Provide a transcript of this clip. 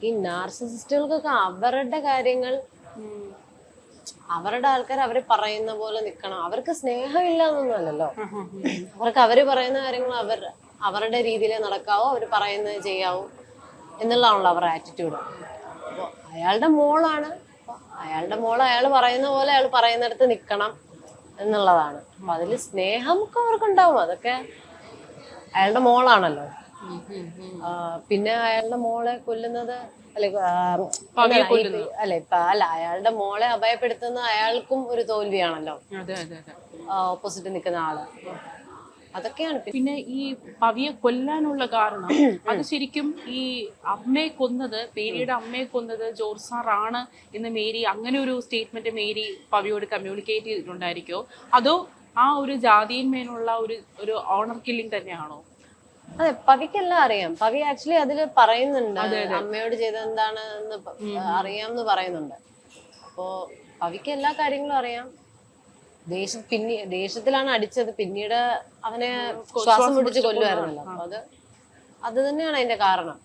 ഈ നാർസിസിസ്റ്റുകൾക്കൊക്കെ അവരുടെ കാര്യങ്ങൾ, അവരുടെ ആൾക്കാർ അവര് പറയുന്ന പോലെ നിക്കണം. അവർക്ക് സ്നേഹമില്ല എന്നൊന്നുമല്ലല്ലോ. അവർക്ക് അവര് പറയുന്ന കാര്യങ്ങൾ അവരുടെ രീതിയിലേ നടക്കാവോ, അവര് പറയുന്നത് ചെയ്യാവോ എന്നുള്ളതാണല്ലോ അവരുടെ ആറ്റിറ്റ്യൂഡ്. അപ്പോൾ അയാളുടെ മോളാണ്, അയാളുടെ മോള് അയാൾ പറയുന്ന പോലെ അയാൾ പറയുന്നിടത്ത് നിക്കണം എന്നുള്ളതാണ്. അപ്പൊ അതില് സ്നേഹമൊക്കെ അവർക്കുണ്ടാവും. അതൊക്കെ അയാളുടെ മോളാണല്ലോ. പിന്നെ അയാളുടെ മോളെ കൊല്ലുന്നത് അല്ലെ, അയാളുടെ മോളെ അഭയപ്പെടുത്തുന്ന അയാൾക്കും ഒരു തോൽവിയാണല്ലോ, ഓപ്പോസിറ്റ് നിൽക്കുന്ന ആള്. അതൊക്കെയാണ്. പിന്നെ ഈ പവിയെ കൊല്ലാനുള്ള കാരണം അത് ശരിക്കും ഈ അമ്മയെ കൊന്നത്, പേരിയുടെ അമ്മയെ കൊന്നത് ജോർജ് സാർ ആണ് എന്ന് മേരി അങ്ങനെ ഒരു സ്റ്റേറ്റ്മെന്റ് മേരി പവിയോട് കമ്മ്യൂണിക്കേറ്റ് ചെയ്തിട്ടുണ്ടായിരിക്കോ, അതോ ആ ഒരു ജാതിയിന്മേലുള്ള ഒരു ഓണർ കില്ലിംഗ് തന്നെയാണോ? അതെ, പവിക്കെല്ലാം അറിയാം. പവി ആക്ച്വലി അതില് പറയുന്നുണ്ട്, അമ്മയോട് ചെയ്തത് എന്താണെന്ന് അറിയാമെന്ന് പറയുന്നുണ്ട്. അപ്പോ പവിക്ക് എല്ലാ കാര്യങ്ങളും അറിയാം. ദേഷ്യത്തിലാണ് അടിച്ചത്, പിന്നീട് അവനെ ശ്വാസം പിടിച്ച് കൊല്ലുമായിരുന്നല്ലോ. അപ്പൊ അത് തന്നെയാണ് അതിന്റെ കാരണം.